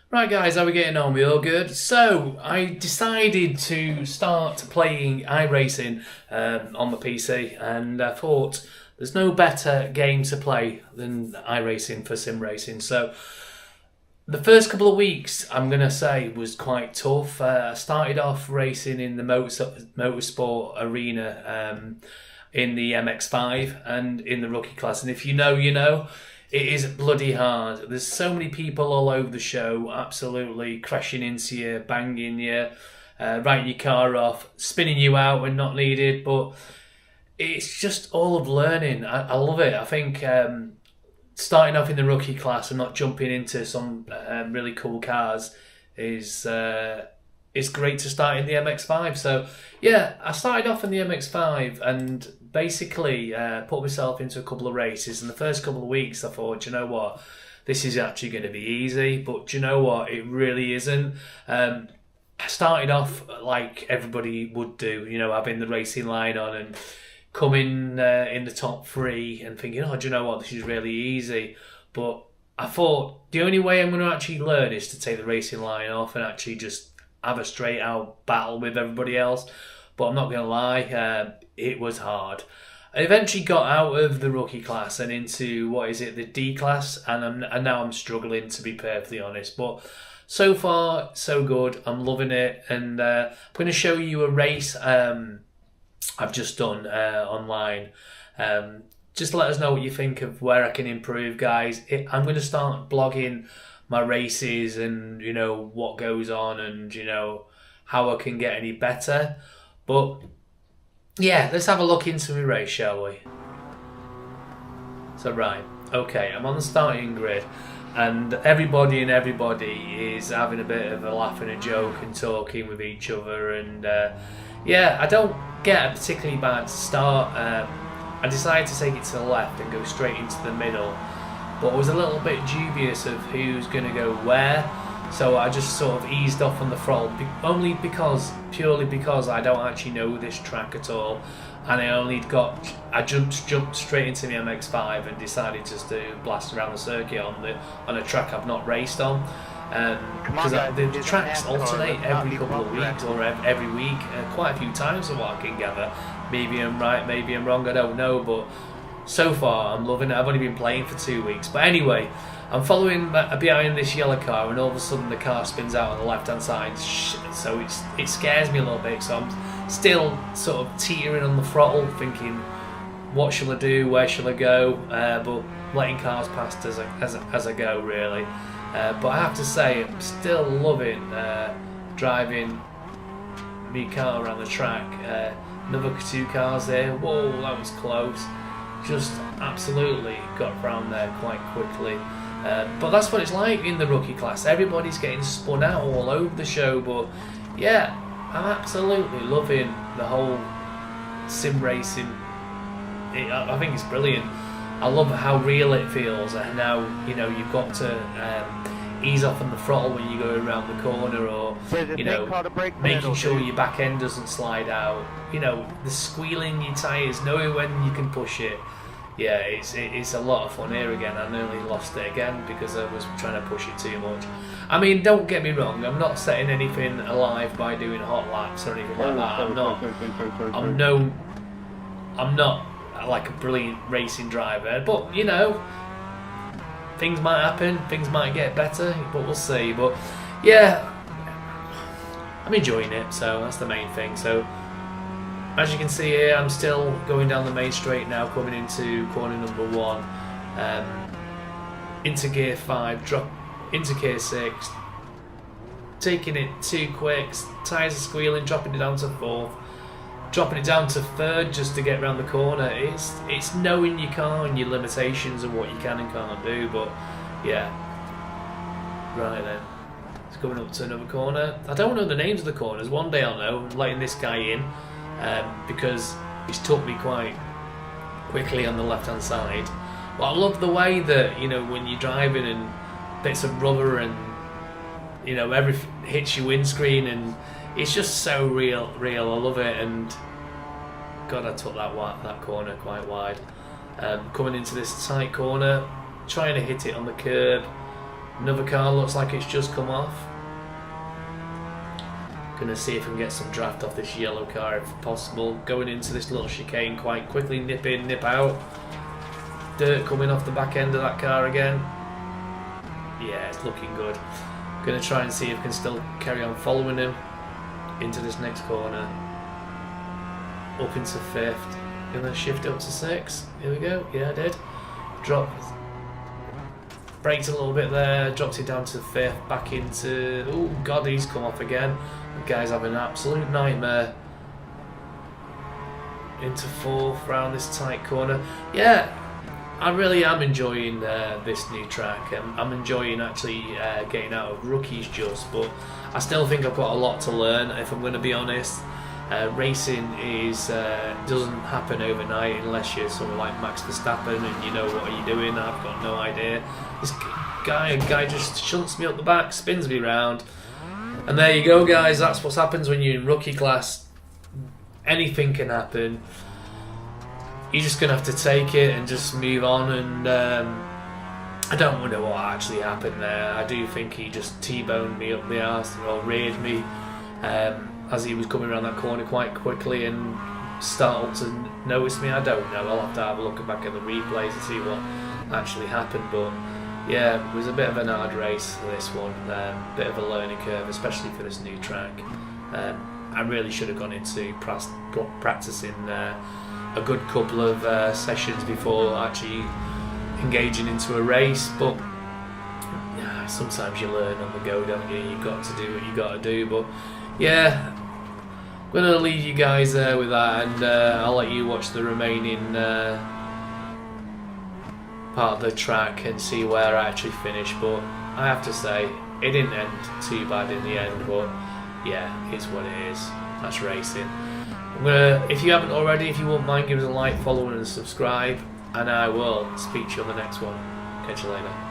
Right guys, how are we getting on? We all good? So, I decided to start playing iRacing on the PC, and I thought there's no better game to play than iRacing for sim racing. So, the first couple of weeks, I'm going to say, was quite tough. I started off racing in the motorsport arena in the MX-5 and in the rookie class, and if you know, you know. It is bloody hard. There's so many people all over the show, absolutely crashing into you, banging you, writing your car off, spinning you out when not needed. But it's just all of learning. I love it. I think starting off in the rookie class and not jumping into some really cool cars is it's great to start in the MX-5. So yeah, I started off in the MX-5 and basically put myself into a couple of races. And the first couple of weeks I thought, you know what, this is actually going to be easy. But you know what, it really isn't. I started off like everybody would do, you know, having the racing line on and coming in the top three and thinking, oh, do you know what, this is really easy. But I thought the only way I'm going to actually learn is to take the racing line off and actually just have a straight out battle with everybody else. But I'm not going to lie, it was hard. I eventually got out of the rookie class and into, the D class, and now I'm struggling, to be perfectly honest. But so far, so good. I'm loving it, and I'm going to show you a race I've just done online. Just let us know what you think of where I can improve, guys. I'm going to start blogging my races and, you know, what goes on and, you know, how I can get any better. But yeah, let's have a look into my race, shall we? So right, okay, I'm on the starting grid, and everybody is having a bit of a laugh and a joke and talking with each other, and yeah, I don't get a particularly bad start. I decided to take it to the left and go straight into the middle, but I was a little bit dubious of who's going to go where. So I just sort of eased off on the throttle, purely because I don't actually know this track at all, and I jumped straight into the MX-5 and decided just to blast around the circuit on a track I've not raced on, because the tracks alternate every couple of weeks or every week, quite a few times from what I can gather. Maybe I'm right, maybe I'm wrong, I don't know, but so far I'm loving it. I've only been playing for 2 weeks, but anyway, I'm following behind this yellow car, and all of a sudden the car spins out on the left hand side, so it scares me a little bit. So I'm still sort of teetering on the throttle, thinking, what shall I do, where shall I go, but letting cars past as I go, really. But I have to say, I'm still loving driving my car around the track. Another two cars there. Whoa, that was close. Just absolutely got around there quite quickly. But that's what it's like in the rookie class. Everybody's getting spun out all over the show. But yeah, I'm absolutely loving the whole sim racing. I think it's brilliant. I love how real it feels, and now, you know, you've got to ease off on the throttle when you go around the corner, or, you know, making sure your back end doesn't slide out. You know, the squealing your tyres, knowing when you can push it. Yeah, it's a lot of fun here again. I nearly lost it again because I was trying to push it too much. I mean, don't get me wrong, I'm not setting anything alive by doing hot laps or anything like that. I'm not like a brilliant racing driver, but, you know, things might happen, things might get better, but we'll see. But yeah, I'm enjoying it, so that's the main thing. So as you can see here, I'm still going down the main straight now, coming into corner number 1, into gear 5, drop into gear 6, taking it too quick, tyres are squealing, dropping it down to 4th, dropping it down to 3rd just to get around the corner. It's knowing your car and your limitations and what you can and can't do. But yeah, right then, it's coming up to another corner. I don't know the names of the corners. One day I'll know. I'm letting this guy in because he's took me quite quickly on the left hand side. But I love the way that, you know, when you're driving and bits of rubber and, you know, everything hits your windscreen, and it's just so real. I love it. And God, I took that corner quite wide. Coming into this tight corner, trying to hit it on the curb. Another car looks like it's just come off. Gonna see if we can get some draft off this yellow car if possible. Going into this little chicane quite quickly, nip in, nip out. Dirt coming off the back end of that car again. Yeah, it's looking good. Gonna try and see if I can still carry on following him into this next corner. Up into 5th. Gonna shift up to 6th. Here we go. Yeah, I did. Drop. Braked a little bit there. Dropped it down to 5th. Back into. Oh God, he's come off again. The guy's having an absolute nightmare. Into 4th round this tight corner. Yeah, I really am enjoying this new track. I'm enjoying actually getting out of rookies just, but I still think I've got a lot to learn. If I'm going to be honest. Racing is doesn't happen overnight unless you're sort of like Max Verstappen and you know what are you doing. I've got no idea. This guy just shunts me up the back, spins me round, and there you go, guys. That's what happens when you're in rookie class. Anything can happen. You're just gonna have to take it and just move on. And I don't wonder what actually happened there. I do think he just T-boned me up the arse or reared me. As he was coming around that corner quite quickly and startled to notice me. I don't know. I'll have to have a look back at the replays and see what actually happened. But yeah, it was a bit of an hard race, this one. Bit of a learning curve, especially for this new track. I really should have gone into practicing a good couple of sessions before actually engaging into a race. But yeah, sometimes you learn on the go, don't you? You've got to do what you got to do. But yeah, I'm going to leave you guys there with that, and I'll let you watch the remaining part of the track and see where I actually finish. But I have to say, it didn't end too bad in the end, but yeah, it's what it is. That's racing. If you haven't already, if you wouldn't mind, give us a like, follow and subscribe, and I will speak to you on the next one. Catch you later.